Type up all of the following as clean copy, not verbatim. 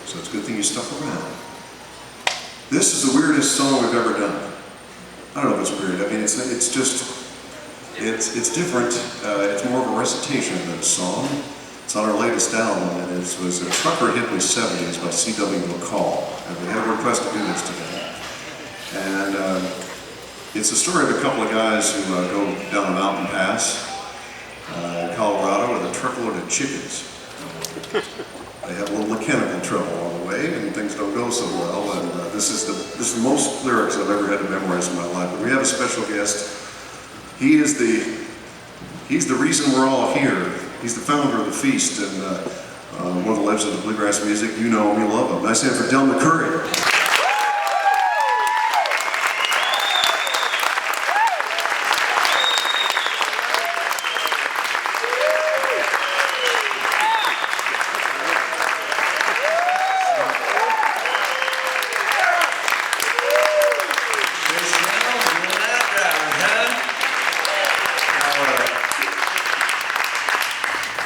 so it's a good thing you stuck around. This is the weirdest song we've ever done. I don't know if it's weird. I mean, it's different. It's more of a recitation than a song. It's on our latest album, and it was a trucker hit in the 70s by C.W. McCall. And we had a request to do this today. And it's the story of a couple of guys who go down a mountain pass in Colorado with a truckload of chickens. They have a little mechanical trouble on the way, and things don't go so well. And this is the most lyrics I've ever had to memorize in my life. But we have a special guest. He's the reason we're all here. He's the founder of the Feast and one of the legends of the bluegrass music. You know him, you love him. Nice hand for McCoury.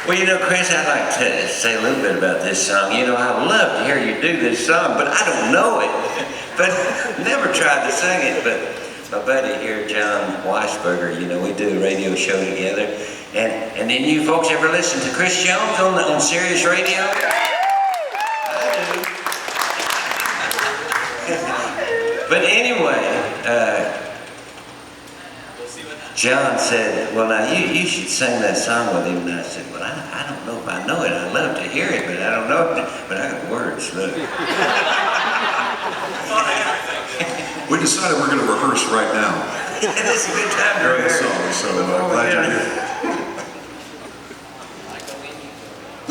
Well, you know, Chris, I'd like to say a little bit about this song. You know, I'd love to hear you do this song, but I don't know it. But never tried to sing it. But my buddy here, John Weisberger, you know, we do a radio show together. And then you folks ever listen to Chris Jones on Sirius Radio? I do. But anyway, John said, well, now you should sing that song with him. And I said, well, I don't know if I know it. I'd love to hear it, but I don't know it. But I got words, look. We decided we're going to rehearse right now. This is a good time to rehearse. So glad you're here.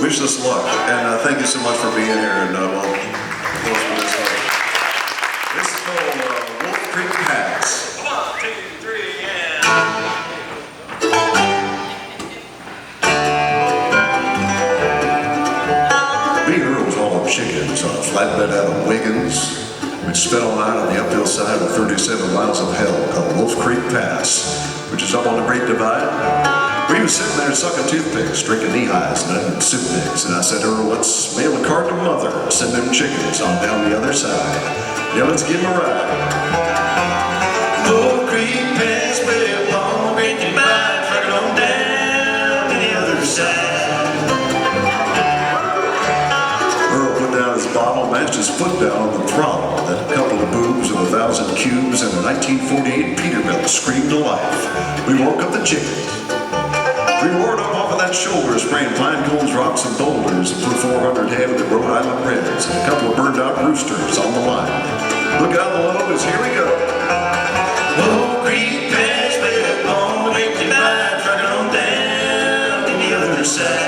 Wish us luck, and thank you so much for being here. And we'll close with this one. This is called Wolf Creek Pass. 1, 2, 3, and... Chickens on a flatbed out of Wiggins, which spent all night on the uphill side of 37 miles of hell called Wolf Creek Pass, which is up on the Great Divide. We was sitting there sucking toothpicks, drinking knee-highs and onion soup mix, and I said, Earl, let's mail a card to Mother, send them chickens on down the other side. Yeah, let's give them a ride. Wolf Creek Pass, way up on the Great Divide, trucking on down to the other side. Bottle matched his foot down on the throttle, then a couple of boobs of 1,000 cubes and a 1948 Peterbilt screamed to life. We woke up the chickens. We roared up off of that shoulder, spraying pine cones, rocks, and boulders, and flew 400 head of the Rhode Island Reds and a couple of burned out roosters on the line. Look out below us, here we go. Wolf Creek Pass, way up on the Great Divide, trucking on down to the other side.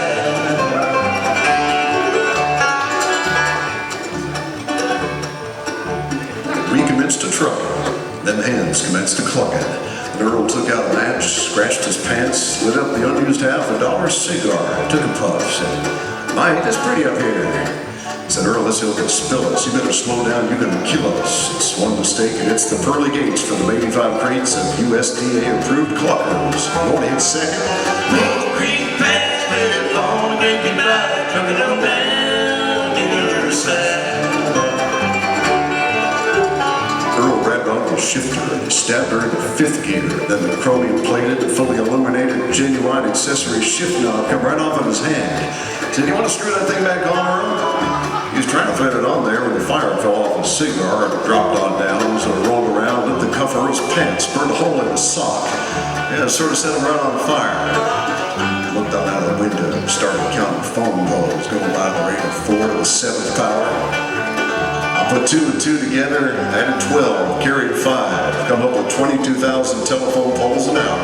Recommenced to trucking, then hands commenced to clucking. And Earl took out a match, scratched his pants, lit up the unused $50 cigar, took a puff, said, "My, it's pretty up here." Said, "Earl, this hill can spill us. You better slow down, you can kill us. It's one mistake, and it's the pearly gates for the 85 crates of USDA-approved cluckers. You want to hit second? Wolf Creek Pass, way up on the Great Divide, trucking on down to the other side." Shifter and stabbed her into 5th gear. Then the chromium-plated, fully illuminated, genuine accessory shift knob come right off of his hand. He said, "You want to screw that thing back on, Earl?" He was trying to thread it on there when the fire fell off his cigar and dropped on down, so it rolled around, lit the cuff of Earl's pants, burned a hole in his sock. Yeah, sort of set him right on fire. Looked on out of the window and started counting phone calls, going by the rate of 4 to the 7th power. Put 2 and 2 together, added 12, carried 5, come up with 22,000 telephone poles an hour.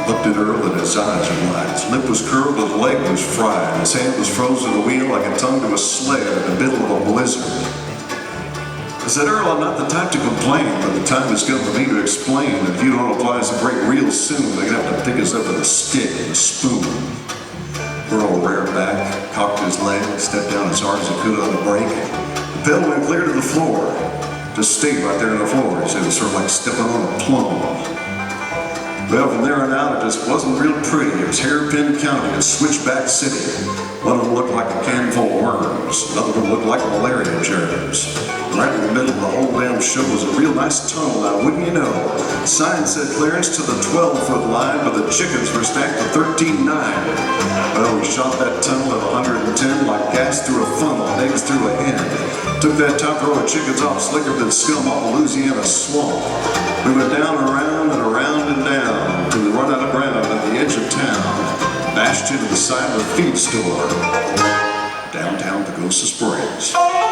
Looked at Earl and his eyes were wide. His lip was curled, his leg was fried. His hand was frozen to the wheel like a tongue to a sled in the middle of a blizzard. I said, Earl, I'm not the type to complain, but the time has come for me to explain that if you don't apply us a break real soon, they're going to have to pick us up with a stick and a spoon. Earl reared back, cocked his leg, stepped down as hard as he could on the brake. The pedal went clear to the floor. Just stayed right there on the floor. He said it was sort of like stepping on a plum. Well, from there on out, it just wasn't real pretty. It was hairpin county and switchback city. One of them looked like a can full of worms. Another one looked like malaria germs. Right in the middle of the whole damn show was a real nice tunnel. Now, wouldn't you know, sign said clearance to the 12-foot line, but the chickens were stacked to 13.9. Well, we shot that tunnel at 110 like gas through a funnel and eggs through a hen. Took that top row of chickens off slicker than scum off a Louisiana swamp. We went down and around and around and down till we run out of ground at the edge of town. Bashed into the side of a feed store. Downtown Pagosa Springs.